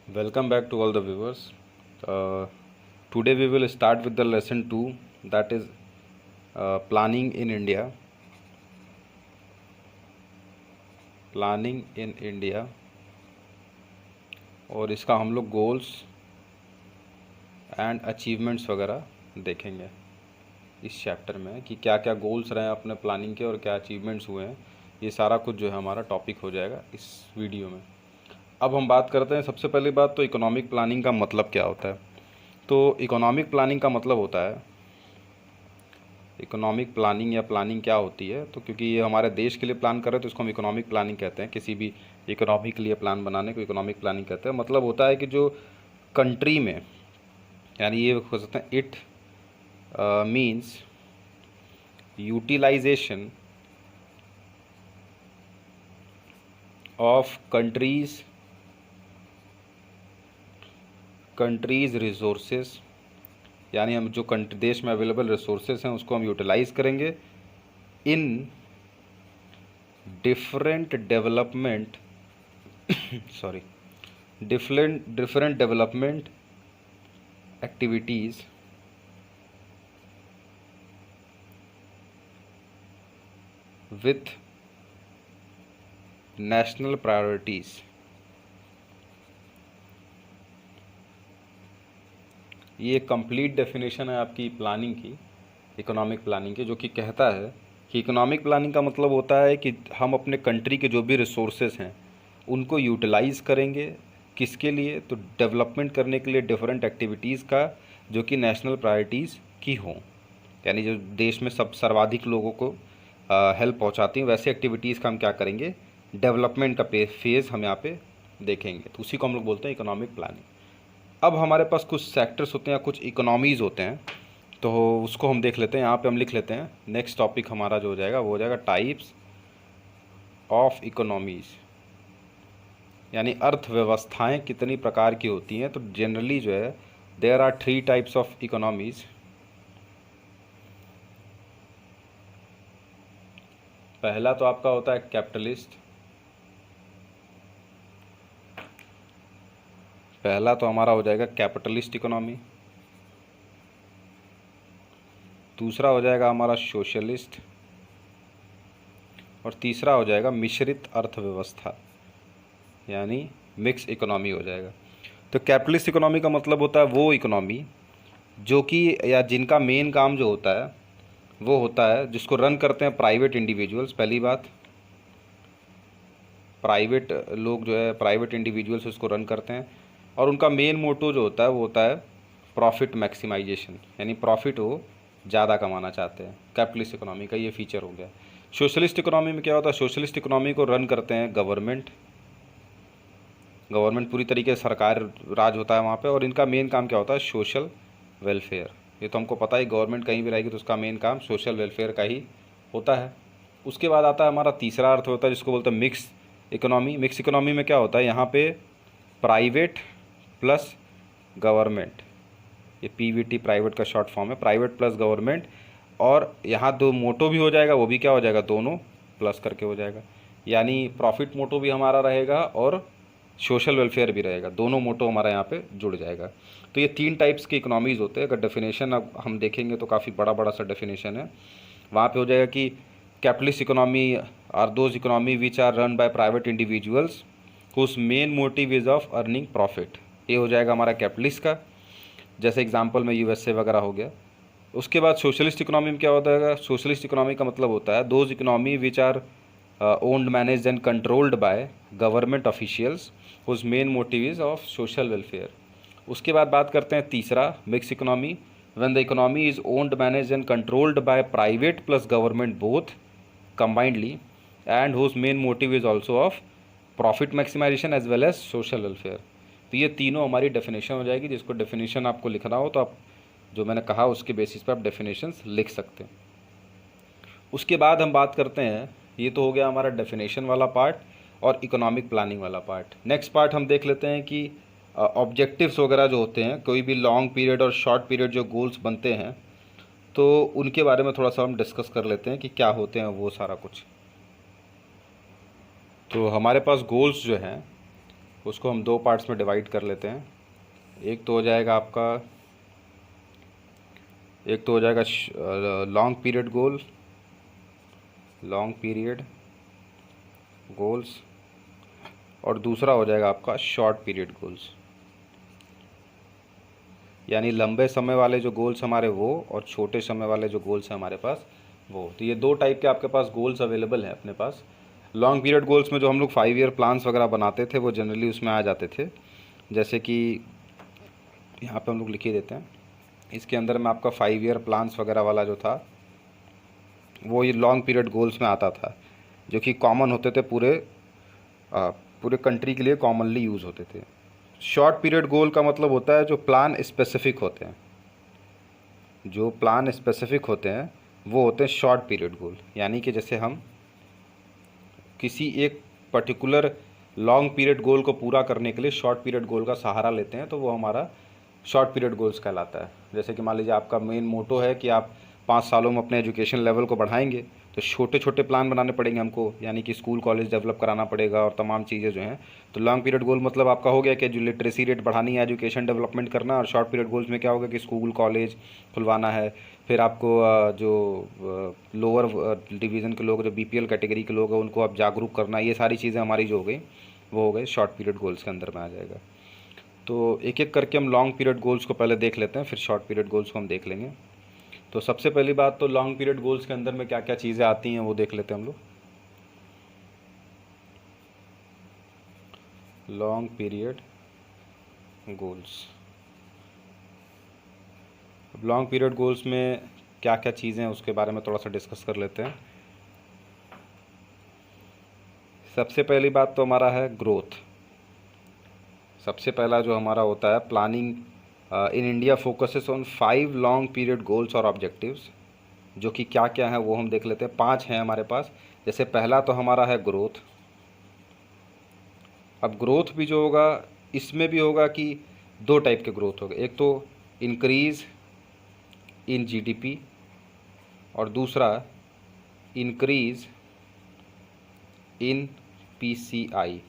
Welcome back to all the viewers. Today we will start with the lesson 2, that is planning in India. Planning in India, और इसका हम लोग goals and achievements वगैरह देखेंगे इस chapter में कि क्या क्या गोल्स रहे हैं अपने प्लानिंग के और क्या अचीवमेंट्स हुए हैं। ये सारा कुछ जो है हमारा टॉपिक हो जाएगा इस वीडियो में। अब हम बात करते हैं, सबसे पहली बात तो इकोनॉमिक प्लानिंग का मतलब क्या होता है। तो इकोनॉमिक प्लानिंग का मतलब होता है, इकोनॉमिक प्लानिंग या प्लानिंग क्या होती है, तो क्योंकि ये हमारे देश के लिए प्लान कर रहे हैं तो इसको हम इकोनॉमिक प्लानिंग कहते हैं। किसी भी इकोनॉमी के लिए प्लान बनाने को इकोनॉमिक प्लानिंग कहते हैं। मतलब होता है कि जो कंट्री में, यानी ये हो सकता है it means utilization of country's resources, यानी हम जो देश में अवेलेबल रिसोर्सेज हैं उसको हम यूटिलाइज करेंगे in different development different development activities with national priorities. ये कंप्लीट डेफिनेशन है आपकी प्लानिंग की, इकोनॉमिक प्लानिंग की, जो कि कहता है कि इकोनॉमिक प्लानिंग का मतलब होता है कि हम अपने कंट्री के जो भी रिसोर्सेज हैं उनको यूटिलाइज़ करेंगे। किसके लिए? तो डेवलपमेंट करने के लिए डिफरेंट एक्टिविटीज़ का, जो कि नेशनल प्रायोरिटीज़ की हों, यानी जो देश में सब सर्वाधिक लोगों को हेल्प पहुंचाती हैं, वैसे एक्टिविटीज़ का हम क्या करेंगे, डेवलपमेंट का फेज़ हम यहाँ पे देखेंगे। तो उसी को हम लोग बोलते हैं इकोनॉमिक प्लानिंग। अब हमारे पास कुछ सेक्टर्स होते हैं, कुछ इकोनॉमीज़ होते हैं, तो उसको हम देख लेते हैं। यहाँ पे हम लिख लेते हैं, नेक्स्ट टॉपिक हमारा जो हो जाएगा वो हो जाएगा टाइप्स ऑफ इकोनॉमीज़, यानी अर्थव्यवस्थाएं कितनी प्रकार की होती हैं। तो जनरली जो है there are 3 types of economies. पहला तो आपका होता है कैपिटलिस्ट, पहला तो हमारा हो जाएगा कैपिटलिस्ट इकोनॉमी। दूसरा हो जाएगा हमारा सोशलिस्ट, और तीसरा हो जाएगा मिश्रित अर्थव्यवस्था, यानी मिक्स इकोनॉमी हो जाएगा। तो कैपिटलिस्ट इकोनॉमी का मतलब होता है वो इकोनॉमी जो कि, या जिनका मेन काम जो होता है वो होता है, जिसको रन करते हैं प्राइवेट इंडिविजुअल्स। पहली बात, प्राइवेट लोग जो है, प्राइवेट इंडिविजुअल्स उसको रन करते हैं, और उनका मेन मोटो जो होता है वो होता है प्रॉफिट मैक्सिमाइजेशन, यानी प्रॉफिट वो ज़्यादा कमाना चाहते हैं। कैपिटलिस्ट इकोनॉमी का ये फीचर हो गया। सोशलिस्ट इकोनॉमी में क्या होता है, सोशलिस्ट इकोनॉमी को रन करते हैं गवर्नमेंट पूरी तरीके से सरकार राज होता है वहाँ पे, और इनका मेन काम क्या होता है, सोशल वेलफेयर। ये तो हमको पता है, गवर्नमेंट कहीं भी रहेगी तो उसका मेन काम सोशल वेलफेयर का ही होता है। उसके बाद आता है हमारा तीसरा अर्थ होता है जिसको बोलते हैं मिक्स इकोनॉमी। मिक्स इकोनॉमी में क्या होता है, यहाँ पे प्राइवेट प्लस गवर्नमेंट, ये पीवीटी प्राइवेट का शॉर्ट फॉर्म है, प्राइवेट प्लस गवर्नमेंट, और यहाँ दो मोटो भी हो जाएगा, वो भी क्या हो जाएगा, दोनों प्लस करके हो जाएगा, यानी प्रॉफिट मोटो भी हमारा रहेगा और सोशल वेलफेयर भी रहेगा, दोनों मोटो हमारा यहाँ पे जुड़ जाएगा। तो ये 3 टाइप्स के इकोनॉमीज़ होते हैं। अगर डेफिनेशन अब हम देखेंगे तो काफ़ी बड़ा बड़ा सा डेफिनेशन है। वहाँ पे हो जाएगा कि capitalist economy are those economy which are run by private individuals whose main motive is of earning profit. ये हो जाएगा हमारा कैपिटलिस्ट का, जैसे एग्जांपल में यूएसए वगैरह हो गया। उसके बाद सोशलिस्ट इकोनॉमी में क्या होता है, सोशलिस्ट इकोनॉमी का मतलब होता है those economy which are owned, managed and controlled by government officials whose main motive is of social welfare. उसके बाद बात करते हैं तीसरा, mix economy, when the economy is owned, managed and controlled by private plus government both combinedly, and whose main motive is also of profit maximization as well as social welfare। तो ये तीनों हमारी डेफिनेशन हो जाएगी। जिसको definition आपको लिखना हो तो आप जो मैंने कहा उसके बेसिस पे आप डेफिनेशंस लिख सकते हैं। उसके बाद हम बात करते हैं, ये तो हो गया हमारा डेफिनेशन वाला पार्ट और इकोनॉमिक प्लानिंग वाला पार्ट। नेक्स्ट पार्ट हम देख लेते हैं कि ऑब्जेक्टिव्स वगैरह जो होते हैं, कोई भी लॉन्ग पीरियड और शॉर्ट पीरियड जो गोल्स बनते हैं, तो उनके बारे में थोड़ा सा हम डिस्कस कर लेते हैं कि क्या होते हैं वो सारा कुछ। तो हमारे पास गोल्स जो हैं उसको हम दो पार्ट्स में डिवाइड कर लेते हैं। एक तो हो जाएगा आपका लॉन्ग पीरियड गोल्स, और दूसरा हो जाएगा आपका शॉर्ट पीरियड गोल्स, यानी लंबे समय वाले जो गोल्स हमारे वो, और छोटे समय वाले जो गोल्स हैं हमारे पास वो। तो ये दो टाइप के आपके पास गोल्स अवेलेबल हैं अपने पास। लॉन्ग पीरियड गोल्स में जो हम लोग 5 ईयर प्लान्स वगैरह बनाते थे वो जनरली उसमें आ जाते थे, जैसे कि यहाँ पे हम लोग लिख ही देते हैं। इसके अंदर में आपका 5 ईयर प्लान्स वगैरह वाला जो था वो ये लॉन्ग पीरियड गोल्स में आता था, जो कि कॉमन होते थे, पूरे कंट्री के लिए कॉमनली यूज़ होते थे। शॉर्ट पीरियड गोल का मतलब होता है जो प्लान स्पेसिफिक होते हैं, वो होते हैं शॉर्ट पीरियड गोल। यानी कि जैसे हम किसी एक पर्टिकुलर लॉन्ग पीरियड गोल को पूरा करने के लिए शॉर्ट पीरियड गोल का सहारा लेते हैं, तो वो हमारा शॉर्ट पीरियड गोल्स कहलाता है। जैसे कि मान लीजिए आपका मेन मोटो है कि आप 5 सालों में अपने एजुकेशन लेवल को बढ़ाएंगे, तो छोटे छोटे प्लान बनाने पड़ेंगे हमको, यानी कि स्कूल कॉलेज डेवलप कराना पड़ेगा और तमाम चीज़ें जो हैं। तो लॉन्ग पीरियड गोल मतलब आपका हो गया कि जो लिटरेसी रेट बढ़ानी है, एजुकेशन डेवलपमेंट करना, और शॉर्ट पीरियड गोल्स में क्या होगा कि स्कूल कॉलेज खुलवाना है। फिर आपको जो लोअर डिवीज़न के लोग, जो बीपीएल कैटेगरी के लोग हैं, उनको आप जागरूक करना, ये सारी चीज़ें हमारी जो हो गई वो हो गए शॉर्ट पीरियड गोल्स के अंदर में आ जाएगा। तो एक एक करके हम लॉन्ग पीरियड गोल्स को पहले देख लेते हैं, फिर शॉर्ट पीरियड गोल्स को हम देख लेंगे। तो सबसे पहली बात तो लॉन्ग पीरियड गोल्स के अंदर में क्या क्या चीज़ें आती हैं वो देख लेते हैं हम लोग। लॉन्ग पीरियड गोल्स, अब लॉन्ग पीरियड गोल्स में क्या क्या चीज़ें हैं उसके बारे में थोड़ा सा डिस्कस कर लेते हैं। सबसे पहली बात तो हमारा है ग्रोथ। सबसे पहला जो हमारा होता है planning in India focuses on 5 long period goals और ऑब्जेक्टिव्स, जो कि क्या क्या है वो हम देख लेते हैं। 5 हैं हमारे पास। जैसे पहला तो हमारा है ग्रोथ। अब ग्रोथ भी जो होगा, इसमें भी होगा कि दो टाइप के ग्रोथ होगा, एक तो इंक्रीज़ इन जीडीपी और दूसरा इंक्रीज़ इन पीसीआई।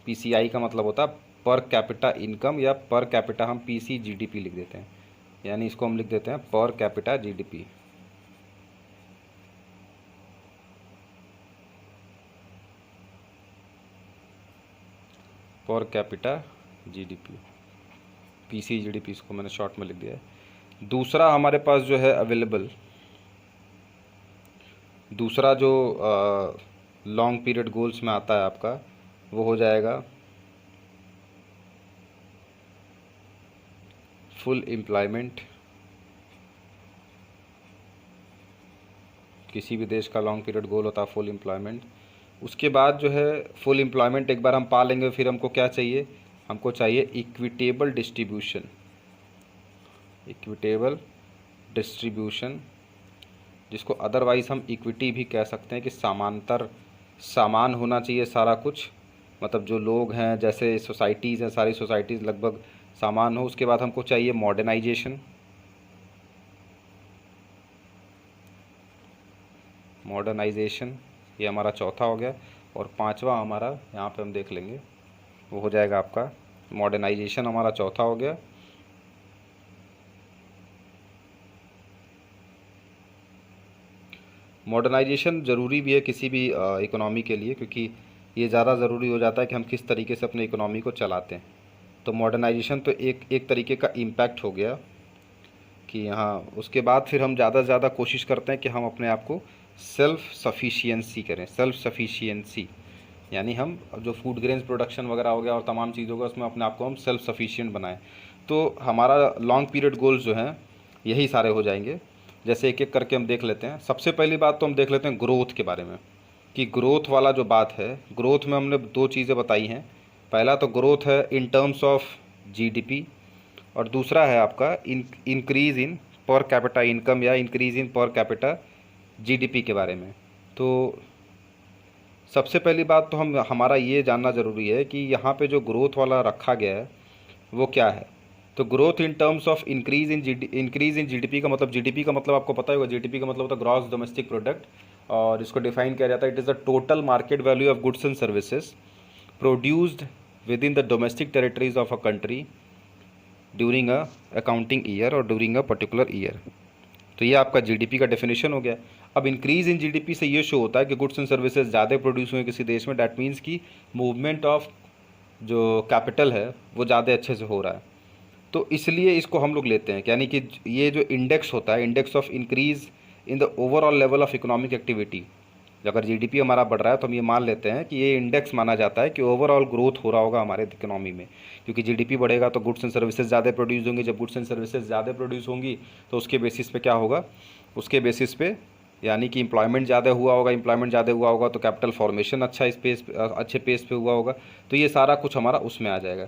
पीसीआई का मतलब होता है पर कैपिटा इनकम, या पर कैपिटा हम पीसी जीडीपी लिख देते हैं, यानी इसको हम लिख देते हैं पर कैपिटा जीडीपी। पर कैपिटा जीडीपी, पीसी जीडीपी, इसको मैंने शॉर्ट में लिख दिया है। दूसरा हमारे पास जो है अवेलेबल, दूसरा जो लॉन्ग पीरियड गोल्स में आता है आपका, वो हो जाएगा फुल एम्प्लॉयमेंट। किसी भी देश का लॉन्ग पीरियड गोल होता है फुल एम्प्लॉयमेंट। उसके बाद जो है फुल एम्प्लॉयमेंट एक बार हम पा लेंगे, फिर हमको क्या चाहिए, हमको चाहिए इक्विटेबल डिस्ट्रीब्यूशन। इक्विटेबल डिस्ट्रीब्यूशन, जिसको अदरवाइज़ हम इक्विटी भी कह सकते हैं, कि समांतर सामान होना चाहिए सारा कुछ। मतलब जो लोग हैं, जैसे सोसाइटीज़ हैं, सारी सोसाइटीज़ लगभग सामान हो। उसके बाद हमको चाहिए मॉडर्नाइजेशन। मॉडर्नाइजेशन ये हमारा चौथा हो गया। और पांचवा हमारा यहाँ पे हम देख लेंगे, वो हो जाएगा आपका मॉडर्नाइजेशन, हमारा चौथा हो गया। मॉडर्नाइजेशन ज़रूरी भी है किसी भी इकोनॉमी के लिए, क्योंकि ये ज़्यादा ज़रूरी हो जाता है कि हम किस तरीके से अपने इकोनॉमी को चलाते हैं। तो मॉडर्नाइजेशन तो एक तरीके का इम्पैक्ट हो गया कि यहाँ, उसके बाद फिर हम ज़्यादा से ज़्यादा कोशिश करते हैं कि हम अपने आप को सेल्फ़ सफिशिएंसी करें। सेल्फ़ सफिशिएंसी यानी हम जो फूड ग्रेन्स प्रोडक्शन वगैरह हो गया और तमाम चीज़ों का, उसमें अपने आप को हम सेल्फ़ सफिशिएंट बनाएं। तो हमारा लॉन्ग पीरियड गोल्स जो हैं यही सारे हो जाएंगे। जैसे एक एक करके हम देख लेते हैं। सबसे पहली बात तो हम देख लेते हैं ग्रोथ के बारे में, कि ग्रोथ वाला जो बात है, ग्रोथ में हमने दो चीज़ें बताई हैं। पहला तो ग्रोथ है इन टर्म्स ऑफ जीडीपी, और दूसरा है आपका increase in per capita income, या increase in per capita GDP के बारे में। तो सबसे पहली बात तो हमारा ये जानना ज़रूरी है कि यहाँ पे जो ग्रोथ वाला रखा गया है वो क्या है। तो growth in terms of increase in GDP का मतलब, जीडीपी का मतलब आपको पता होगा, जीडीपी का मतलब होता है ग्रॉस डोमेस्टिक प्रोडक्ट, और इसको डिफाइन किया जाता है, it is the total market value of goods and services produced with in the domestic territories of a country during a accounting year और ड्यूरिंग अ पर्टिकुलर ईयर। तो ये आपका GDP का डेफिनेशन हो गया। अब इंक्रीज इन जीडीपी से ये शो होता है कि गुड्स एंड सर्विसेज ज़्यादा प्रोड्यूस हुए किसी देश में, डैट मीन्स कि मूवमेंट ऑफ जो कैपिटल है वो ज़्यादा अच्छे से हो रहा है। तो इसलिए इसको हम लोग लेते हैं, यानी कि ये जो इंडेक्स होता है, index of increase in the overall level of economic activity, अगर जीडीपी हमारा बढ़ रहा है तो हम ये मान लेते हैं कि ये इंडेक्स माना जाता है कि ओवरऑल ग्रोथ हो रहा होगा हमारे इकोनॉमी में, क्योंकि जीडीपी बढ़ेगा तो गुड्स एंड सर्विसेज ज़्यादा प्रोड्यूस होंगी। जब गुड्स एंड सर्विसेज ज़्यादा प्रोड्यूस होंगी तो उसके बेसिस पे क्या होगा, उसके बेसिस पे यानी कि एम्प्लॉयमेंट ज़्यादा हुआ होगा, एम्प्लॉयमेंट ज़्यादा हुआ होगा तो कैपिटल फॉर्मेशन अच्छे पेस पे हुआ होगा। तो ये सारा कुछ हमारा उसमें आ जाएगा।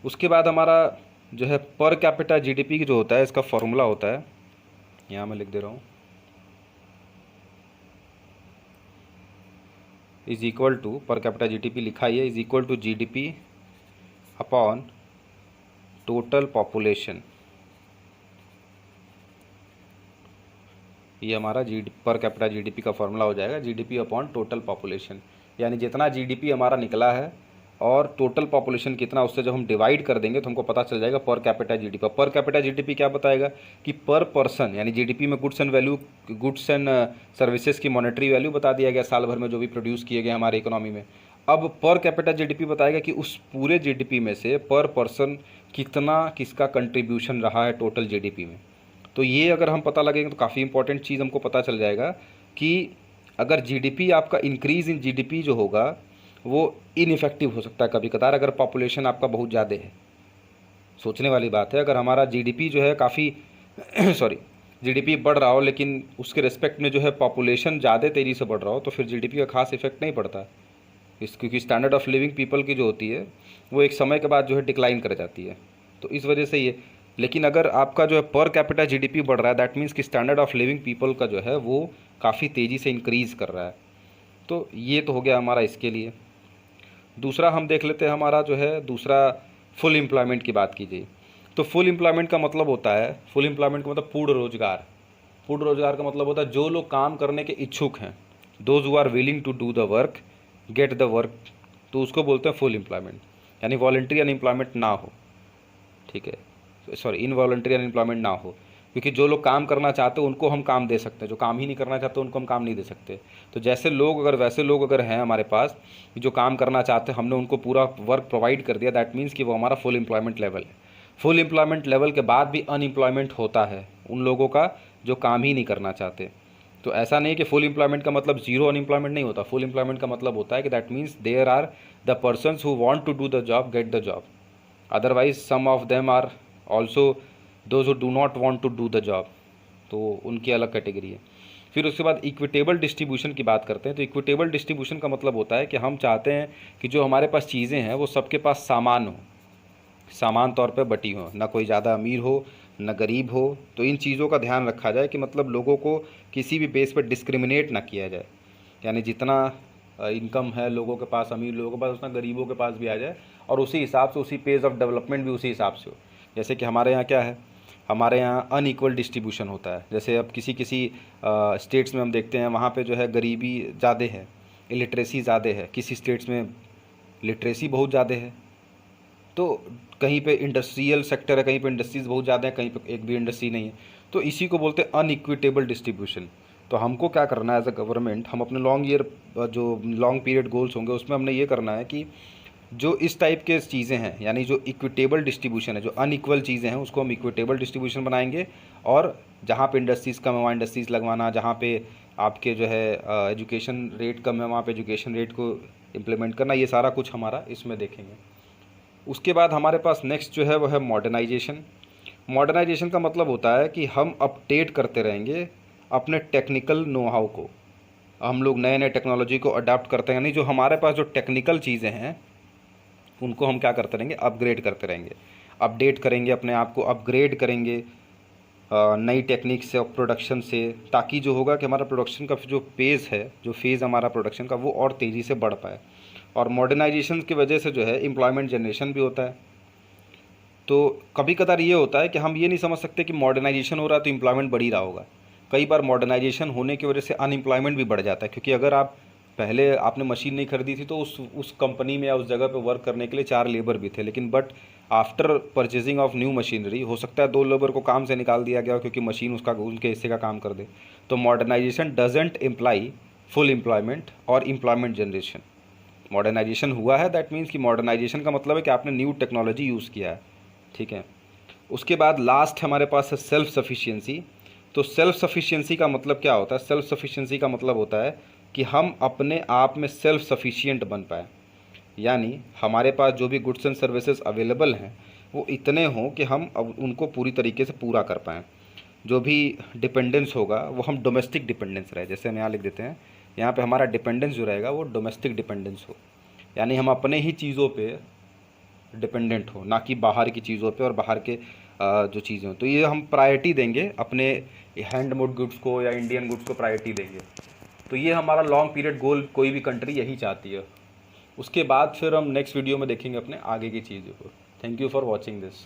उसके बाद हमारा जो है पर कैपिटा जीडीपी जो होता है, इसका फॉर्मूला होता है, यहाँ मैं लिख दे रहा हूँ, is equal to, per capita GDP लिखा ही है, is equal to GDP upon total population. ये हमारा पर कैपिटा जीडीपी का फॉर्मूला हो जाएगा, जीडीपी अपॉन टोटल पॉपुलेशन। यानी जितना जीडीपी हमारा निकला है और टोटल पॉपुलेशन कितना, उससे जब हम डिवाइड कर देंगे तो हमको पता चल जाएगा पर कैपिटा जीडीपी। पर कैपिटा जीडीपी क्या बताएगा कि पर पर्सन, यानी जीडीपी में गुड्स एंड सर्विसेज की मॉनेटरी वैल्यू बता दिया गया साल भर में जो भी प्रोड्यूस किए गए हमारे इकोनॉमी में। अब पर कैपिटा जीडीपी बताएगा कि उस पूरे जीडीपी में से पर पर्सन किसका कंट्रीब्यूशन रहा है टोटल जीडीपी में। तो ये अगर हम पता लगेंगे तो काफ़ी इंपॉर्टेंट चीज़ हमको पता चल जाएगा कि अगर जीडीपी आपका इंक्रीज़ इन जीडीपी जो होगा वो इनइफेक्टिव हो सकता है कभी कदार, अगर पॉपुलेशन आपका बहुत ज़्यादा है। सोचने वाली बात है, अगर हमारा जीडीपी जो है काफ़ी जीडीपी बढ़ रहा हो लेकिन उसके रिस्पेक्ट में जो है पॉपुलेशन ज़्यादा तेज़ी से बढ़ रहा हो तो फिर जीडीपी का खास इफेक्ट नहीं पड़ता क्योंकि स्टैंडर्ड ऑफ लिविंग पीपल की जो होती है वो एक समय के बाद जो है डिक्लाइन कर जाती है। तो इस वजह से ये, लेकिन अगर आपका जो है पर कैपिटा जीडीपी बढ़ रहा है, दैट मीन्स कि स्टैंडर्ड ऑफ लिविंग पीपल का जो है वो काफ़ी तेज़ी से इंक्रीज़ कर रहा है। तो ये तो हो गया हमारा इसके लिए। दूसरा हम देख लेते हैं, हमारा जो है दूसरा फुल एम्प्लॉयमेंट की बात कीजिए। तो फुल एम्प्लॉयमेंट का मतलब होता है, फुल एम्प्लॉयमेंट का मतलब पूर्ण रोजगार। पूर्ण रोजगार का मतलब होता है जो लोग काम करने के इच्छुक हैं, those who are willing to do the work get the work, तो उसको बोलते हैं फुल एम्प्लॉयमेंट। यानी वॉलंटरी अनएम्प्लॉयमेंट ना हो, ठीक है, सॉरी इनवॉलंटरी अनएम्प्लॉयमेंट ना हो, क्योंकि जो लोग काम करना चाहते हैं उनको हम काम दे सकते हैं, जो काम ही नहीं करना चाहते उनको हम काम नहीं दे सकते। तो जैसे लोग अगर वैसे लोग अगर हैं हमारे पास जो काम करना चाहते हैं, हमने उनको पूरा वर्क प्रोवाइड कर दिया, दैट मीन्स कि वो हमारा फुल एम्प्लॉयमेंट लेवल है। फुल एम्प्लॉयमेंट लेवल के बाद भी अनएम्प्लॉयमेंट होता है उन लोगों का जो काम ही नहीं करना चाहते। तो ऐसा नहीं कि फुल एम्प्लॉयमेंट का मतलब जीरो अनएम्प्लॉयमेंट नहीं होता। फुल एम्प्लॉयमेंट का मतलब होता है कि that means there are the persons who want to do the job get the job, otherwise some of them are also those who do not want to do the job, तो उनकी अलग category है। फिर उसके बाद equitable distribution की बात करते हैं। तो इक्विटेबल डिस्ट्रीब्यूशन का मतलब होता है कि हम चाहते हैं कि जो हमारे पास चीज़ें हैं वो सबके पास सामान हो, सामान तौर पे बटी हो, ना कोई ज़्यादा अमीर हो ना गरीब हो। तो इन चीज़ों का ध्यान रखा जाए कि मतलब लोगों को किसी भी बेस पर डिस्क्रिमिनेट ना किया जाए, यानी जितना इनकम है लोगों के पास, अमीर लोगों के पास, उतना गरीबों के पास भी आ जाए, और उसी हिसाब से उसी पेज ऑफ डेवलपमेंट भी उसी हिसाब से हो। जैसे कि हमारे यहाँ क्या है, हमारे यहाँ अनइक्वल डिस्ट्रीब्यूशन होता है। जैसे अब किसी स्टेट्स में हम देखते हैं वहाँ पे जो है गरीबी ज़्यादा है, इलिटरेसी ज़्यादा है, किसी स्टेट्स में लिटरेसी बहुत ज़्यादा है। तो कहीं पे इंडस्ट्रियल सेक्टर है, कहीं पे इंडस्ट्रीज़ बहुत ज़्यादा है, कहीं पे एक भी इंडस्ट्री नहीं है। तो इसी को बोलते हैं अनइक्विटेबल डिस्ट्रीब्यूशन। तो हमको क्या करना है एज अ गवर्नमेंट, हम अपने जो लॉन्ग पीरियड गोल्स होंगे उसमें हमने ये करना है कि जो इस टाइप के चीज़ें हैं, यानी जो इक्विटेबल डिस्ट्रीब्यूशन है, जो अनइक्वल चीज़ें हैं उसको हम इक्विटेबल डिस्ट्रीब्यूशन बनाएंगे। और जहाँ पे इंडस्ट्रीज़ कम है वहाँ इंडस्ट्रीज़ लगवाना, जहाँ पे आपके जो है एजुकेशन रेट कम है वहाँ पे एजुकेशन रेट को इम्प्लीमेंट करना, ये सारा कुछ हमारा इसमें देखेंगे। उसके बाद हमारे पास नेक्स्ट जो है वो है मॉडर्नाइजेशन। मॉडर्नाइजेशन का मतलब होता है कि हम अपडेट करते रहेंगे अपने टेक्निकल नो हाउ को, हम लोग नए नए टेक्नोलॉजी को अडाप्ट करते हैं, यानी जो हमारे पास जो टेक्निकल चीज़ें हैं उनको हम क्या करते रहेंगे, अपग्रेड करते रहेंगे, अपडेट करेंगे, अपने आप को अपग्रेड करेंगे नई टेक्निक से और प्रोडक्शन से, ताकि जो होगा कि हमारा प्रोडक्शन का जो फेज़ हमारा प्रोडक्शन का वो और तेज़ी से बढ़ पाए। और मॉडर्नाइजेशन की वजह से जो है एम्प्लॉयमेंट जनरेशन भी होता है। तो कभी कदार ये होता है कि हम ये नहीं समझ सकते कि मॉडर्नाइजेशन हो रहा है तो एम्प्लॉयमेंट बढ़ ही रहा होगा। कई बार मॉडर्नाइजेशन होने की वजह से अनएम्प्लॉयमेंट भी बढ़ जाता है, क्योंकि अगर आप पहले आपने मशीन नहीं खरीदी थी तो उस कंपनी में या उस जगह पे वर्क करने के लिए 4 लेबर भी थे, लेकिन but after purchasing of new machinery हो सकता है 2 लेबर को काम से निकाल दिया गया क्योंकि मशीन उसका उनके हिस्से का काम कर दे। तो modernization doesn't imply full employment और एम्प्लॉयमेंट जनरेशन। मॉडर्नाइजेशन हुआ है, दैट मीन्स कि मॉडर्नाइजेशन का मतलब है कि आपने न्यू टेक्नोलॉजी यूज़ किया है, ठीक है। उसके बाद लास्ट हमारे पास है सेल्फ सफिशिएंसी। तो सेल्फ सफिशिएंसी का मतलब क्या होता है? सेल्फ सफिशिएंसी का मतलब होता है कि हम अपने आप में सेल्फ सफिशिएंट बन पाए, यानी हमारे पास जो भी गुड्स एंड सर्विसेज अवेलेबल हैं वो इतने हों कि हम अब उनको पूरी तरीके से पूरा कर पाएँ। जो भी डिपेंडेंस होगा वो हम डोमेस्टिक डिपेंडेंस रहे, जैसे हम यहाँ लिख देते हैं, यहाँ पे हमारा डिपेंडेंस जो रहेगा वो डोमेस्टिक डिपेंडेंस हो, यानी हम अपने ही चीज़ों पे डिपेंडेंट हो, ना कि बाहर की चीज़ों पे और बाहर के जो चीज़ें हो। तो ये हम प्रायोरिटी देंगे अपने हैंडमेड गुड्स को या इंडियन गुड्स को प्रायोरिटी देंगे। तो ये हमारा लॉन्ग पीरियड गोल कोई भी कंट्री यही चाहती है। उसके बाद फिर हम नेक्स्ट वीडियो में देखेंगे अपने आगे की चीज़ों को। Thank you for watching this.